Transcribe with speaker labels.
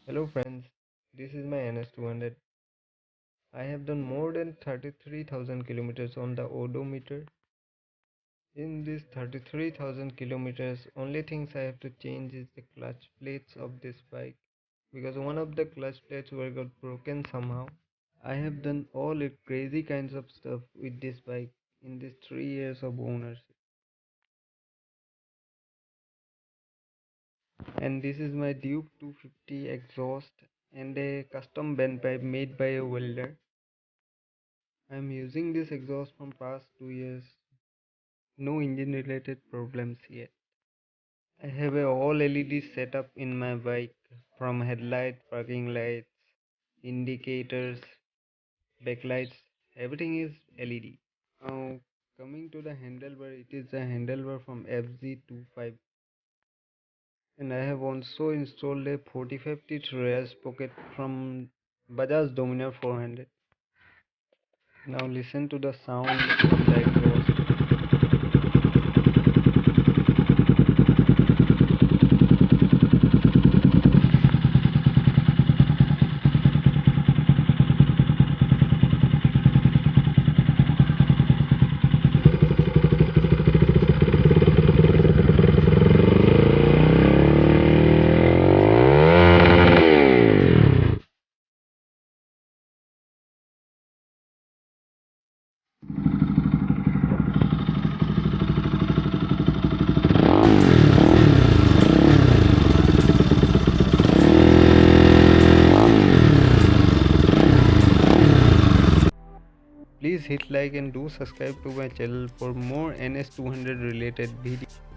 Speaker 1: Hello friends, this is my NS200. I have done more than 33,000 kilometers on the odometer. In these 33,000 kilometers, only things I have to change is the clutch plates of this bike because one of the clutch plates were got broken somehow. I have done all crazy kinds of stuff with this bike in these 3 years of ownership. And this is my Duke 250 exhaust and a custom bend pipe made by a welder. I'm using this exhaust from past 2 years. No engine related problems yet. I have a all LED setup in my bike from headlight, parking lights, indicators, backlights. Everything is LED. Now coming to the handlebar, it is a handlebar from FZ25 and I have also installed a 45 teeth rear pocket from Bajaj Dominar 400. Now listen to the sound of the exhaust. Please hit like and do subscribe to my channel for more NS200 related videos.